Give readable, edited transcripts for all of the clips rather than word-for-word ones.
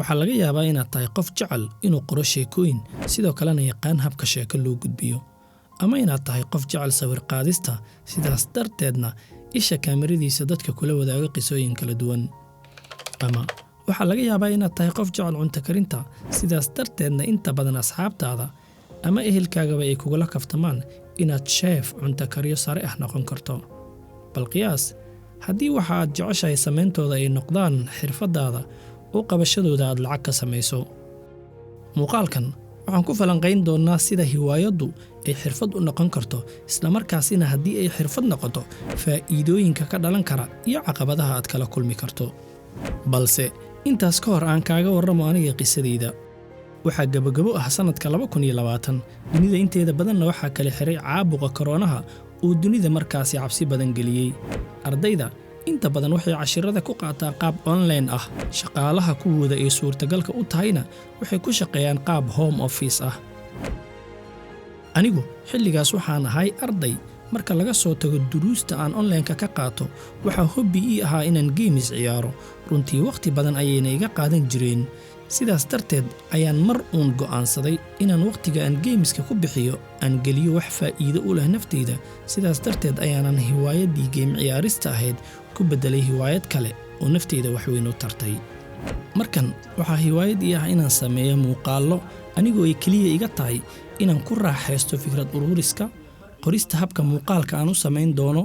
waxaa laga yaabaa inaad tahay qof jecel inuu qoro sheekooyin sidoo kalena yaqaan habka sheeko loo gudbiyo, ama inaad tahay qof jecel sawir qaadista sidaas darteedna isha kaamiradiisa dadka kula wadaaga qisooyin kala duwan. Ama waxaa laga yaabaa inaad tahay qof jecel cunto karinta sidaas darteedna inta badan asxaabtaada ama ehelkaagaba ay kugula kaftamaan inaad chef cunto kariyo sare ah noqon karto. bal qiyaas haddii waxa aad jeceshahay samayntooda ay noqdaan xirfadaada oo qabashadooda aad lacag ka samayso. muuqaalkan waxaan ku falanqayn doonaa sida hiwaayaddu ay xirfad u noqon karto, isla markaasina haddii ay xirfad noqoto faa'iidooyinka ka dhalan kara iyo caqabadaha aad kala kulmi karto. balse intaas ka hor aan kaaga warramo aniga qisadayda. waxaa gabagabo ah sanadka 2020, dunida inteeda badanna waxaa kala xiray caabuqa koroonaha oo dunida markaasi cabsi badan geliyey. ardayda inta badan waxay cashirada ku qaataan qaab online ah, shaqaalaha kuwooda ee suurtagalka u tahayna waxay ku shaqeeyaan qaab home office ah. anigu xilligaas waxaan ahay arday. marka laga soo tago duruusta aan online-ka ka qaato, waxaa hobby ii ahaa inaan games ciyaaro. runtii waqti badan ayayna iga qaadan jireen. sidaas darteed ayaan mar uun go'aansaday inaan waqtiga aan gameska ku bixiyo aan geliyo wax faa'iido u leh naftayda. sidaas darteed ayaanan hiwaayadii game ciyaarista ahayd ku beddelay hiwaayad kale oo naftayda wax weyn u tartay. markan waxaa hiwaayad ii ah inaan sameeyo muuqaallo anigoo ay keliya iga tahay inaan ku raaxaysto fikrad ururiska, qorista habka muuqaalka aan u samayn doono,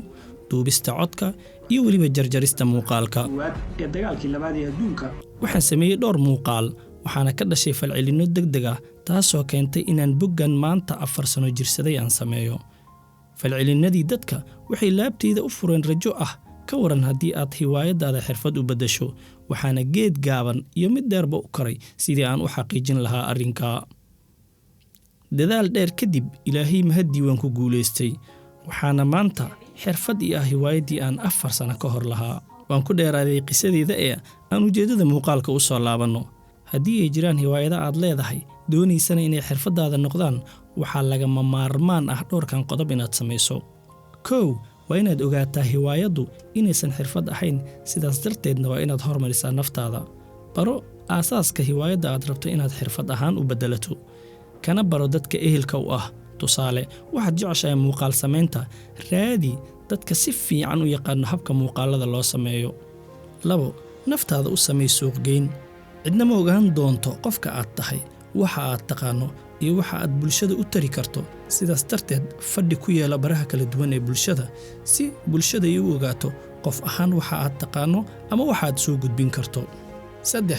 duubista codka iyo weliba jarjarista muuqaalka. ee dagaalkii labaad ee adduunka waxaan sameeyey dhowr muuqaal, waxaana ka dhashay falcelinno degdeg ah taasoo keentay inaan boggan maanta 4 sano jirsaday aan sameeyo. falcelinnadii dadka waxay laabtayda u fureen rajo ah, ka waran haddii aad hiwaayadaada xirfad u beddesho. waxaana geed gaaban iyo mid dheerba u koray sidii aan u xaqiijin lahaa arrinkaa. dadaal dheer kadib ilaahay mahaddii waan ku guulaystay. waxaana maanta xirfad ii ah hiwaayaddii aan 4 sano ka hor lahaa. waan ku dheeraaday qisadeyda ee aan ujeeddada muuqaalka u soo laabanno. haddii ay jiraan hiwaayado aad leedahay doonaysana inay xirfadaada noqdaan, waxaa lagama maarmaan ah dhowrkan qodob inaad samayso. 1. waa inaad ogaataa hiwaayaddu inaysan xirfad ahayn, sidaas darteedna waa inaad hormarisaa naftaada. baro aasaaska hiwaayadda aad rabto inaad xirfad ahaan u beddelato, kana baro dadka ehelka u ah. tusaale, waxaad jeceshahay muuqaal samaynta, raadi dadka si fiican u yaqaano habka muuqaalada loo sameeyo. 2. naftaada u samay suuqgeyn. cidna ma ogaan doonto qofka aad tahay, waxa aad taqaano iyo waxa aad bulshada u tari karto. sidaas darteed fadhi ku yeela baraha kala duwan ee bulshada si bulshada ay u ogaato qof ahaan waxa aad taqaano ama waxa aad soo gudbin karto. 3.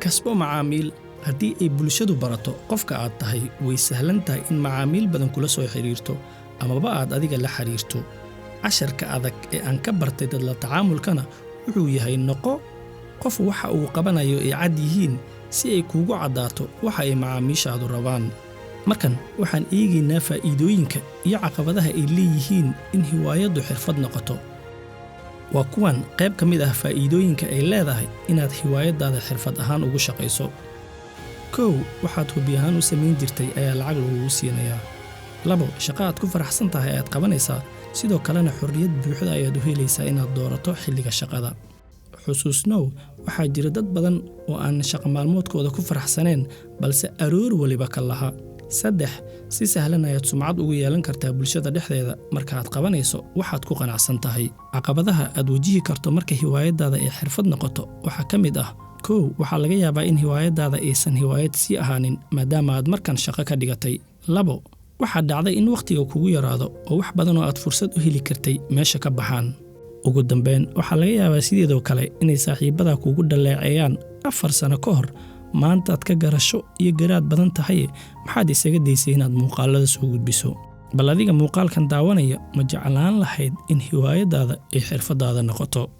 kasbo macaamiil. haddii ay bulshadu barato qofka aad tahay, way sahlan tahay in macaamiil badan kula soo xiriirto amaba aad adiga la xiriirto. casharka adag ee aan ka bartay dad la tacaamulkana wuxuu yahay noqo qof waxa uu qabanayo ay cad yihiin si ay kuugu caddaato waxa ay macaamiishaadu rabaan. markan waxaan eegaynaa faa'iidooyinka iyo caqabadaha ay leeyihiin in hiwaayaddu xirfad noqoto. waa kuwan qayb ka mid ah faa'iidooyinka ay leedahay inaad hiwaayadaada xirfad ahaan ugu shaqayso. 1. waxaad hubi ahaan u samayn jirtay ayaa lacag lagugu siinayaa. 2. shaqo aad ku faraxsan tahay ayaad qabanaysaa, sidoo kalena xorriyad buuxda ayaad u helaysaa inaad doorato xilliga shaqada. xusuusnow, waxaa jira dad badan oo aan shaqo maalmoodkooda ku faraxsaneen balse aroor waliba ka laha. 3. si sahlan ayaad sumcad ugu yeelan kartaa bulshada dhexdeeda markaaad qabanayso waxaad ku qanacsan tahay. caqabadaha aad wajihi karto marka hiwaayadaada ay xirfad noqoto waxaa ka mid ah: 1. waxaa laga yaabaa in hiwaayadaada aysan hiwaayad sii ahaanin maadaama aad markan shaqo ka dhigatay. 2. waxaa dhacday in wakhtiga kugu yaraado oo wax badan oo aad fursad u heli kartay meesha ka baxaan. ugu dambeyn, waxaa laga yaabaa sideedoo kale inay saaxiibbada kugu dhaleeceeyaan 4 sano ka hor. maantaad ka garasho iyo garaad badan tahay, maxaad isaga daysay inaad muuqaalada soo gudbiso? bal adiga muuqaalkan daawanaya ma jeclaan lahayd in hiwaayadaada ay xirfadaada noqoto?